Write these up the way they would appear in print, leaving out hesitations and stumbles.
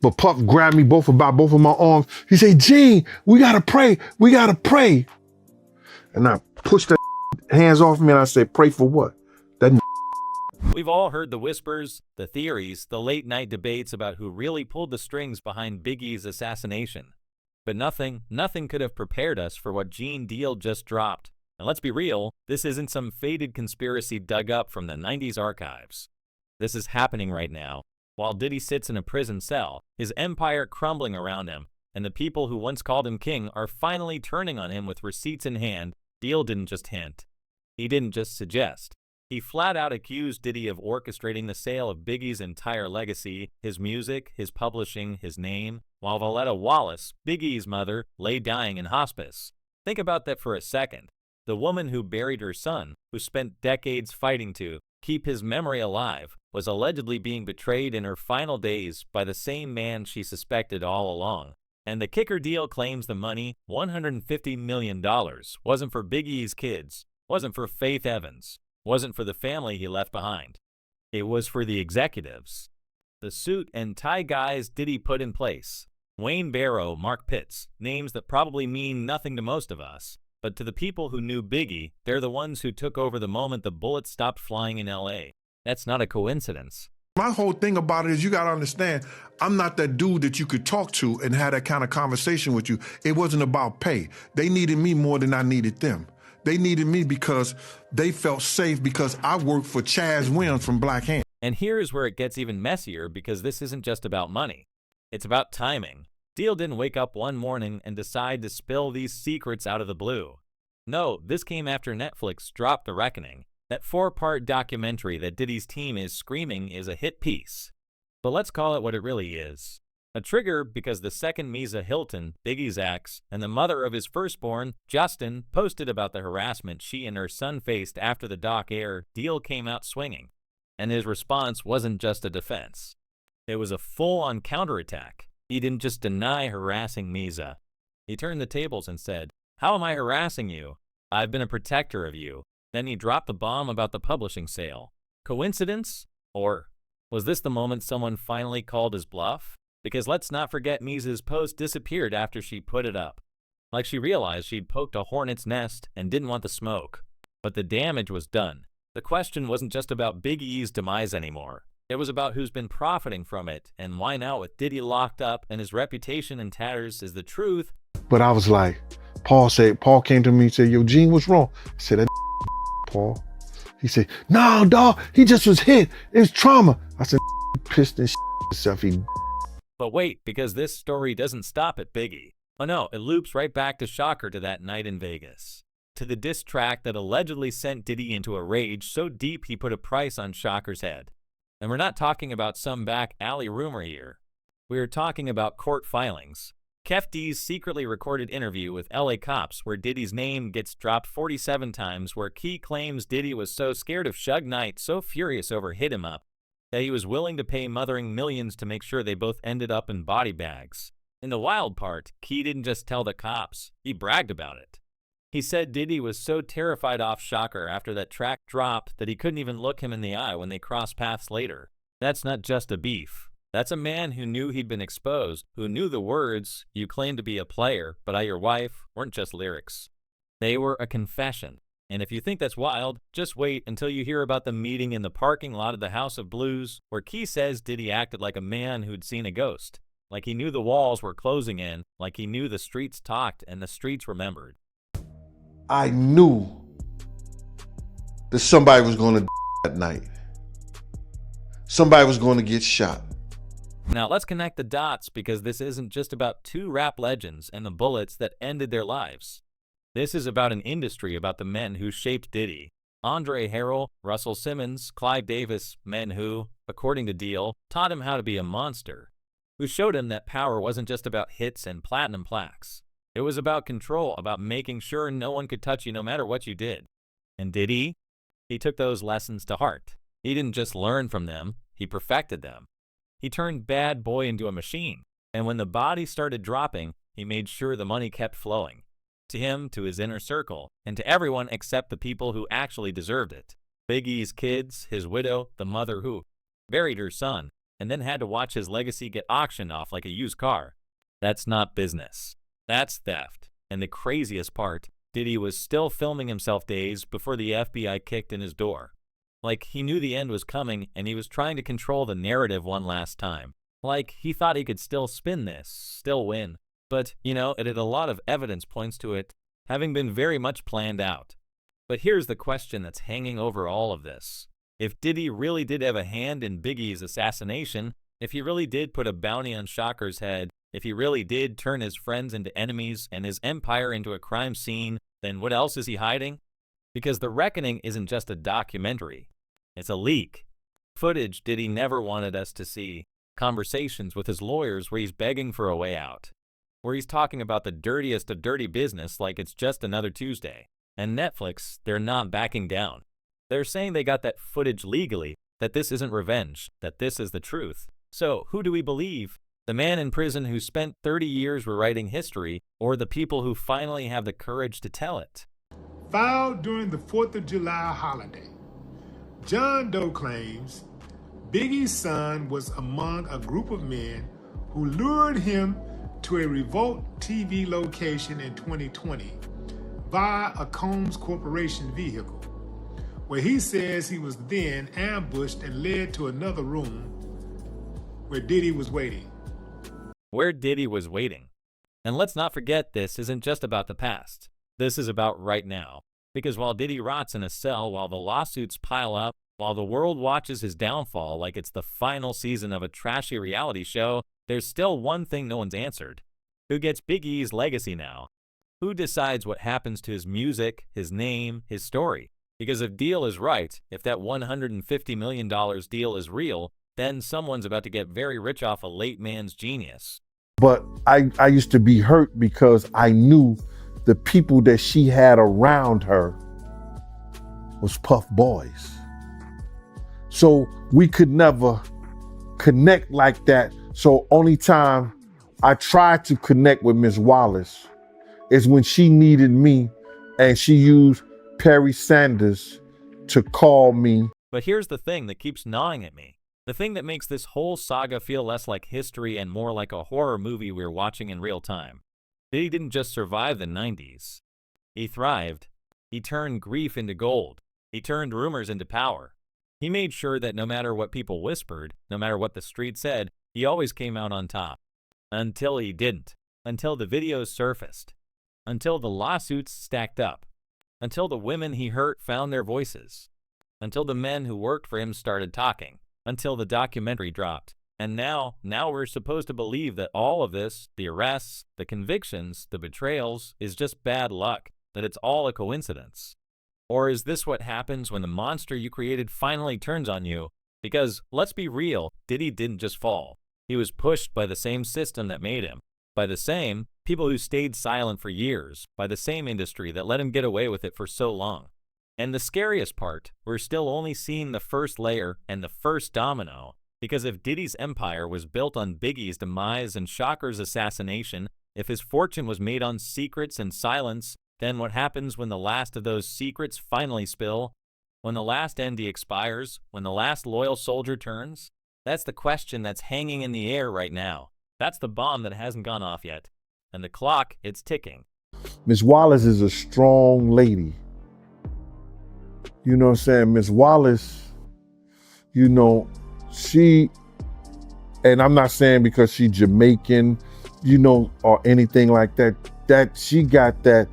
But Puff grabbed me by both of my arms. He said, Gene, we gotta pray. We gotta pray. And I pushed the hands off me and I said, pray for what? That We've all heard the whispers, the theories, the late-night debates about who really pulled the strings behind Biggie's assassination. But nothing could have prepared us for what Gene Deal just dropped. And let's be real, this isn't some faded conspiracy dug up from the 90s archives. This is happening right now. While Diddy sits in a prison cell, his empire crumbling around him, and the people who once called him king are finally turning on him with receipts in hand, Deal didn't just hint. He didn't just suggest. He flat out accused Diddy of orchestrating the sale of Biggie's entire legacy, his music, his publishing, his name, while Valletta Wallace, Biggie's mother, lay dying in hospice. Think about that for a second. The woman who buried her son, who spent decades fighting to keep his memory alive, was allegedly being betrayed in her final days by the same man she suspected all along. And the kicker, Deal claims the money, $150 million, wasn't for Biggie's kids, wasn't for Faith Evans, wasn't for the family he left behind. It was for the executives. The suit and tie guys Diddy put in place. Wayne Barrow, Mark Pitts, names that probably mean nothing to most of us. But to the people who knew Biggie, they're the ones who took over the moment the bullets stopped flying in L.A. That's not a coincidence. My whole thing about it is you got to understand, I'm not that dude that you could talk to and have that kind of conversation with you. It wasn't about pay. They needed me more than I needed them. They needed me because they felt safe because I worked for Chaz Williams from Black Hand. And here's where it gets even messier because this isn't just about money. It's about timing. Deal didn't wake up one morning and decide to spill these secrets out of the blue. No, this came after Netflix dropped The Reckoning, that 4-part documentary that Diddy's team is screaming is a hit piece. But let's call it what it really is. A trigger because the second Misa Hilton, Biggie's ex, and the mother of his firstborn, Justin, posted about the harassment she and her son faced after the doc aired, Deal came out swinging. And his response wasn't just a defense. It was a full-on counterattack. He didn't just deny harassing Misa. He turned the tables and said, "How am I harassing you? I've been a protector of you." Then he dropped the bomb about the publishing sale. Coincidence? Or was this the moment someone finally called his bluff? Because let's not forget Misa's post disappeared after she put it up. Like she realized she'd poked a hornet's nest and didn't want the smoke. But the damage was done. The question wasn't just about Biggie's demise anymore. It was about who's been profiting from it, and why now with Diddy locked up and his reputation in tatters is the truth. But I was like, Paul came to me and said, yo, Gene, what's wrong? I said, that Paul. He said, no, dog, he just was hit. It was trauma. I said, pissed and himself. But wait, because this story doesn't stop at Biggie. Oh no, it loops right back to Shocker, to that night in Vegas. To the diss track that allegedly sent Diddy into a rage so deep he put a price on Shocker's head. And we're not talking about some back alley rumor here. We are talking about court filings. Kef D's secretly recorded interview with LA cops where Diddy's name gets dropped 47 times, where Key claims Diddy was so scared of Suge Knight, so furious over Hit 'Em Up, that he was willing to pay mothering millions to make sure they both ended up in body bags. In the wild part, Key didn't just tell the cops, he bragged about it. He said Diddy was so terrified off Shocker after that track dropped that he couldn't even look him in the eye when they crossed paths later. That's not just a beef. That's a man who knew he'd been exposed, who knew the words, "You claim to be a player, but I, your wife," weren't just lyrics. They were a confession. And if you think that's wild, just wait until you hear about the meeting in the parking lot of the House of Blues, where Key says Diddy acted like a man who'd seen a ghost. Like he knew the walls were closing in, like he knew the streets talked and the streets remembered. I knew that somebody was going to that night. Somebody was going to get shot. Now let's connect the dots, because this isn't just about two rap legends and the bullets that ended their lives. This is about an industry, about the men who shaped Diddy. Andre Harrell, Russell Simmons, Clive Davis, men who, according to Deal, taught him how to be a monster. Who showed him that power wasn't just about hits and platinum plaques. It was about control, about making sure no one could touch you no matter what you did. And did he? He took those lessons to heart. He didn't just learn from them, he perfected them. He turned Bad Boy into a machine. And when the bodies started dropping, he made sure the money kept flowing. To him, to his inner circle, and to everyone except the people who actually deserved it. Biggie's kids, his widow, the mother who buried her son, and then had to watch his legacy get auctioned off like a used car. That's not business. That's theft. And the craziest part, Diddy was still filming himself days before the FBI kicked in his door. Like he knew the end was coming and he was trying to control the narrative one last time. Like he thought he could still spin this, still win. But, it had a lot of evidence points to it having been very much planned out. But here's the question that's hanging over all of this. If Diddy really did have a hand in Biggie's assassination, if he really did put a bounty on Shocker's head, if he really did turn his friends into enemies and his empire into a crime scene, then what else is he hiding? Because The Reckoning isn't just a documentary. It's a leak. Footage Diddy never wanted us to see. Conversations with his lawyers where he's begging for a way out. Where he's talking about the dirtiest of dirty business like it's just another Tuesday. And Netflix, they're not backing down. They're saying they got that footage legally, that this isn't revenge, that this is the truth. So, who do we believe? The man in prison who spent 30 years rewriting history, or the people who finally have the courage to tell it? Filed during the 4th of July holiday. John Doe claims Biggie's son was among a group of men who lured him to a Revolt TV location in 2020 via a Combs Corporation vehicle, where he says he was then ambushed and led to another room where Diddy was waiting. Where Diddy was waiting. And let's not forget, this isn't just about the past. This is about right now. Because while Diddy rots in a cell, while the lawsuits pile up, while the world watches his downfall like it's the final season of a trashy reality show, there's still one thing no one's answered. Who gets Biggie's legacy now? Who decides what happens to his music, his name, his story? Because if deal is right, if that $150 million deal is real, then someone's about to get very rich off a late man's genius. But I used to be hurt because I knew the people that she had around her was Puff Boys. So we could never connect like that. So only time I tried to connect with Miss Wallace is when she needed me and she used Perry Sanders to call me. But here's the thing that keeps gnawing at me. The thing that makes this whole saga feel less like history and more like a horror movie we're watching in real time. Diddy didn't just survive the 90s. He thrived. He turned grief into gold. He turned rumors into power. He made sure that no matter what people whispered, no matter what the street said, he always came out on top. Until he didn't. Until the videos surfaced. Until the lawsuits stacked up. Until the women he hurt found their voices. Until the men who worked for him started talking. Until the documentary dropped. And now we're supposed to believe that all of this, the arrests, the convictions, the betrayals, is just bad luck, that it's all a coincidence. Or is this what happens when the monster you created finally turns on you? Because, let's be real, Diddy didn't just fall. He was pushed by the same system that made him. By the same people who stayed silent for years. By the same industry that let him get away with it for so long. And the scariest part, we're still only seeing the first layer and the first domino. Because if Diddy's empire was built on Biggie's demise and Shocker's assassination, if his fortune was made on secrets and silence, then what happens when the last of those secrets finally spill? When the last ND expires? When the last loyal soldier turns? That's the question that's hanging in the air right now. That's the bomb that hasn't gone off yet. And the clock, it's ticking. Miss Wallace is a strong lady. You know what I'm saying? Miss Wallace, she, and I'm not saying because she Jamaican, or anything like that, that she got that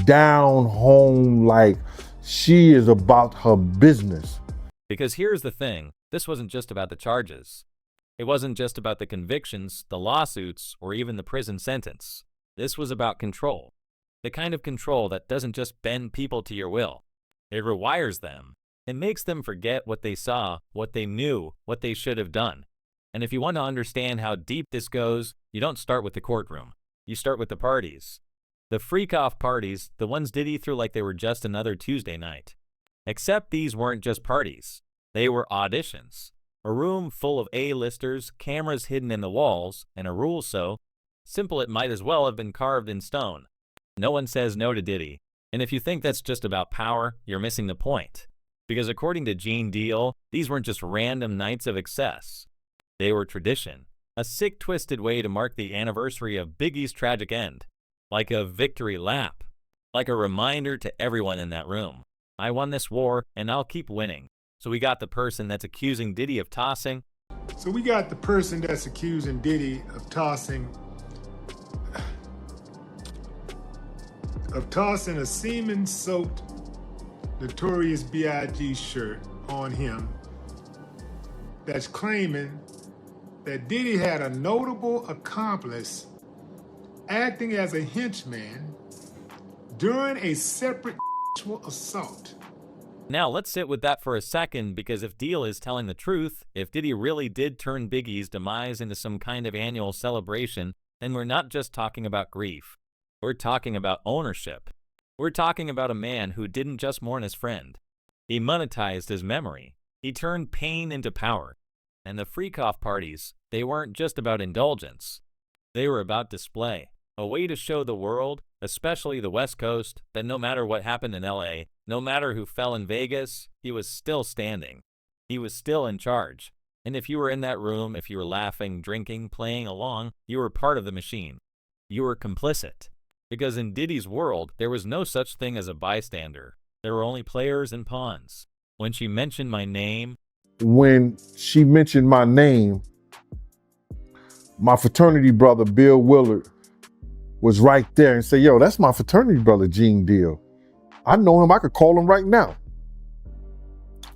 down home, like she is about her business. Because here's the thing, this wasn't just about the charges. It wasn't just about the convictions, the lawsuits, or even the prison sentence. This was about control. The kind of control that doesn't just bend people to your will. It rewires them. It makes them forget what they saw, what they knew, what they should have done. And if you want to understand how deep this goes, you don't start with the courtroom. You start with the parties. The freak-off parties, the ones Diddy threw like they were just another Tuesday night. Except these weren't just parties. They were auditions. A room full of A-listers, cameras hidden in the walls, and a rule so simple it might as well have been carved in stone. No one says no to Diddy. And if you think that's just about power, you're missing the point. Because according to Gene Deal, these weren't just random nights of excess. They were tradition, a sick, twisted way to mark the anniversary of Biggie's tragic end, like a victory lap, like a reminder to everyone in that room. I won this war, and I'll keep winning. So we got the person that's accusing Diddy of tossing. So we got the person that's accusing Diddy of tossing a semen-soaked Notorious B.I.G. shirt on him that's claiming that Diddy had a notable accomplice acting as a henchman during a separate sexual assault. Now let's sit with that for a second, because if Deal is telling the truth, if Diddy really did turn Biggie's demise into some kind of annual celebration, then we're not just talking about grief. We're talking about ownership. We're talking about a man who didn't just mourn his friend. He monetized his memory. He turned pain into power. And the freak-off parties, they weren't just about indulgence. They were about display, a way to show the world, especially the West Coast, that no matter what happened in LA, no matter who fell in Vegas, he was still standing. He was still in charge. And if you were in that room, if you were laughing, drinking, playing along, you were part of the machine. You were complicit. Because in Diddy's world, there was no such thing as a bystander. There were only players and pawns. When she mentioned my name, When she mentioned my name, my fraternity brother, Bill Willard, was right there and said, yo, that's my fraternity brother, Gene Deal. I know him. I could call him right now.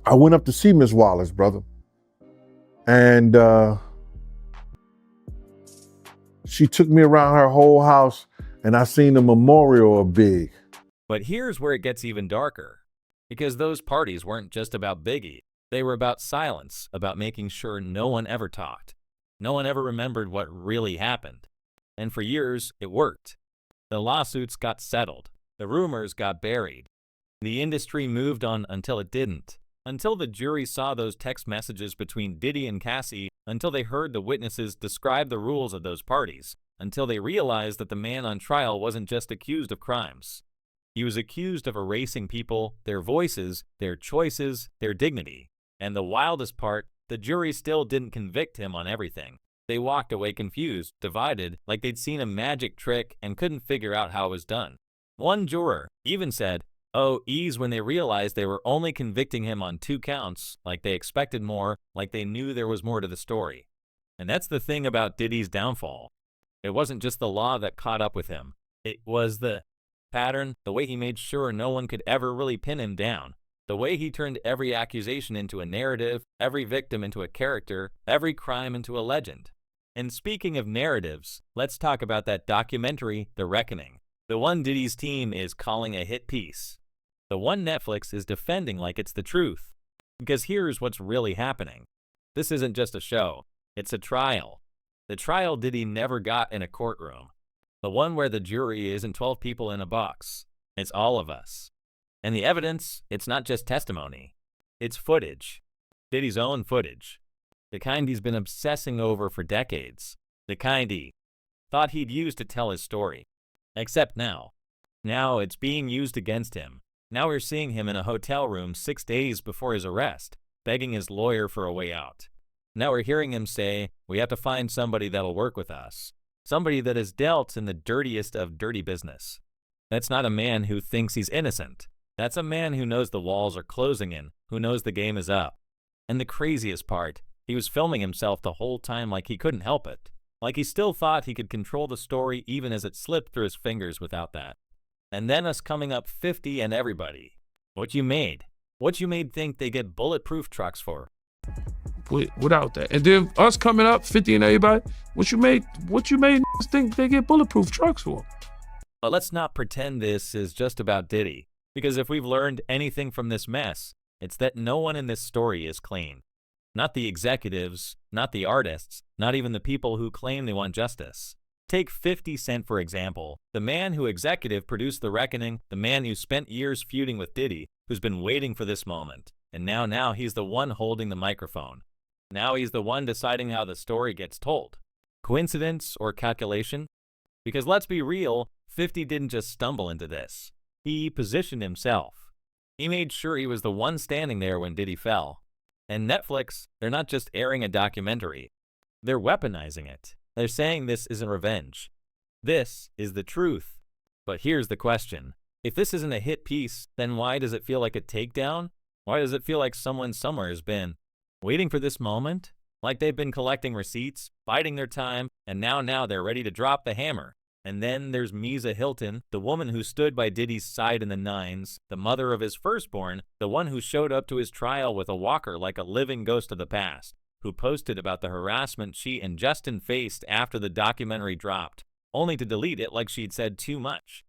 I went up to see Miss Wallace, brother. And she took me around her whole house, and I seen the memorial of Big. But here's where it gets even darker. Because those parties weren't just about Biggie. They were about silence, about making sure no one ever talked. No one ever remembered what really happened. And for years, it worked. The lawsuits got settled. The rumors got buried. The industry moved on until it didn't. Until the jury saw those text messages between Diddy and Cassie, until they heard the witnesses describe the rules of those parties, until they realized that the man on trial wasn't just accused of crimes. He was accused of erasing people, their voices, their choices, their dignity. And the wildest part, the jury still didn't convict him on everything. They walked away confused, divided, like they'd seen a magic trick and couldn't figure out how it was done. One juror even said, oh, ease, when they realized they were only convicting him on 2 counts, like they expected more, like they knew there was more to the story. And that's the thing about Diddy's downfall. It wasn't just the law that caught up with him. It was the pattern, the way he made sure no one could ever really pin him down. The way he turned every accusation into a narrative, every victim into a character, every crime into a legend. And speaking of narratives, let's talk about that documentary, The Reckoning. The one Diddy's team is calling a hit piece. The one Netflix is defending like it's the truth. Because here's what's really happening. This isn't just a show. It's a trial. The trial Diddy never got in a courtroom. The one where the jury isn't 12 people in a box. It's all of us. And the evidence, it's not just testimony. It's footage. Diddy's own footage. The kind he's been obsessing over for decades. The kind he thought he'd use to tell his story. Except now. Now it's being used against him. Now we're seeing him in a hotel room 6 days before his arrest, begging his lawyer for a way out. Now we're hearing him say, we have to find somebody that'll work with us. Somebody that has dealt in the dirtiest of dirty business. That's not a man who thinks he's innocent. That's a man who knows the walls are closing in, who knows the game is up. And the craziest part, he was filming himself the whole time like he couldn't help it. Like he still thought he could control the story even as it slipped through his fingers without that. And then us coming up 50 and everybody. What you made think they get bulletproof trucks for. Without that. And then us coming up 50 and everybody, what you made think they get bulletproof trucks for. But let's not pretend this is just about Diddy. Because if we've learned anything from this mess, it's that no one in this story is clean. Not the executives, not the artists, not even the people who claim they want justice. Take 50 Cent for example, the man who executive produced The Reckoning, the man who spent years feuding with Diddy, who's been waiting for this moment. And now he's the one holding the microphone. Now he's the one deciding how the story gets told. Coincidence or calculation? Because let's be real, 50 didn't just stumble into this. He positioned himself. He made sure he was the one standing there when Diddy fell. And Netflix, they're not just airing a documentary. They're weaponizing it. They're saying this isn't revenge. This is the truth. But here's the question. If this isn't a hit piece, then why does it feel like a takedown? Why does it feel like someone somewhere has been waiting for this moment? Like they've been collecting receipts, biding their time, and now they're ready to drop the hammer. And then there's Misa Hilton, the woman who stood by Diddy's side in the 9s, the mother of his firstborn, the one who showed up to his trial with a walker like a living ghost of the past, who posted about the harassment she and Justin faced after the documentary dropped, only to delete it like she'd said too much.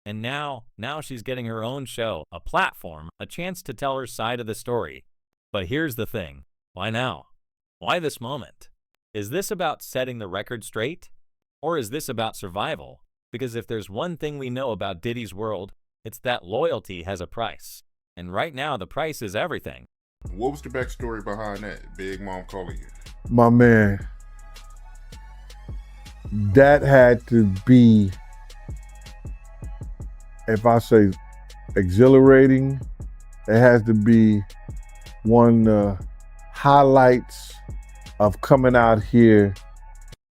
And now she's getting her own show, a platform, a chance to tell her side of the story. But here's the thing. Why now? Why this moment? Is this about setting the record straight? Or is this about survival? Because if there's one thing we know about Diddy's world, it's that loyalty has a price. And right now, the price is everything. What was the backstory behind that? Big Mom calling you. My man, that had to be, if I say exhilarating, it has to be one of the highlights of coming out here.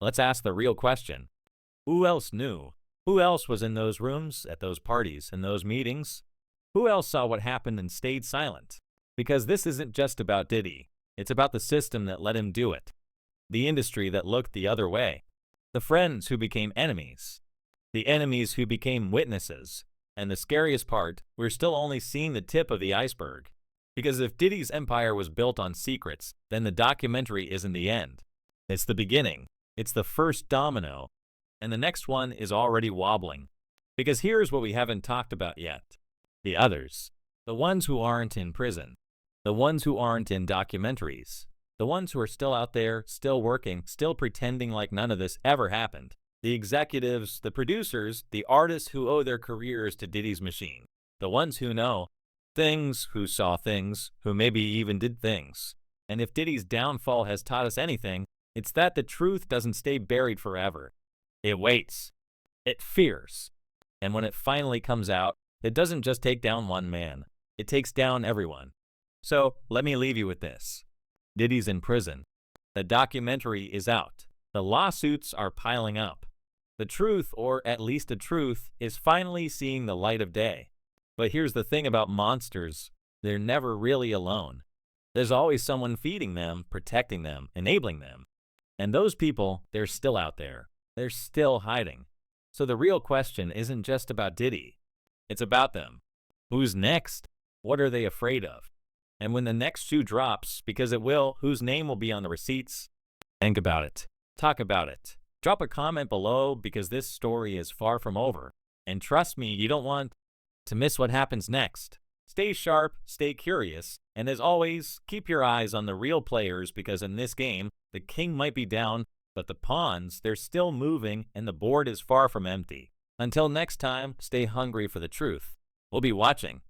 Let's ask the real question. Who else knew? Who else was in those rooms, at those parties, in those meetings? Who else saw what happened and stayed silent? Because this isn't just about Diddy. It's about the system that let him do it. The industry that looked the other way. The friends who became enemies. The enemies who became witnesses. And the scariest part, we're still only seeing the tip of the iceberg. Because if Diddy's empire was built on secrets, then the documentary isn't the end. It's the beginning. It's the first domino. And the next one is already wobbling. Because here's what we haven't talked about yet. The others. The ones who aren't in prison. The ones who aren't in documentaries. The ones who are still out there, still working, still pretending like none of this ever happened. The executives, the producers, the artists who owe their careers to Diddy's machine. The ones who know things, who saw things, who maybe even did things. And if Diddy's downfall has taught us anything, it's that the truth doesn't stay buried forever. It waits. It fears. And when it finally comes out, it doesn't just take down one man. It takes down everyone. So let me leave you with this. Diddy's in prison. The documentary is out. The lawsuits are piling up. The truth, or at least the truth, is finally seeing the light of day. But here's the thing about monsters. They're never really alone. There's always someone feeding them, protecting them, enabling them. And those people, they're still out there. They're still hiding. So the real question isn't just about Diddy. It's about them. Who's next? What are they afraid of? And when the next shoe drops, because it will, whose name will be on the receipts? Think about it. Talk about it. Drop a comment below because this story is far from over. And trust me, you don't want to miss what happens next. Stay sharp, stay curious, and as always, keep your eyes on the real players because in this game, the king might be down, but the pawns, they're still moving and the board is far from empty. Until next time, stay hungry for the truth. We'll be watching.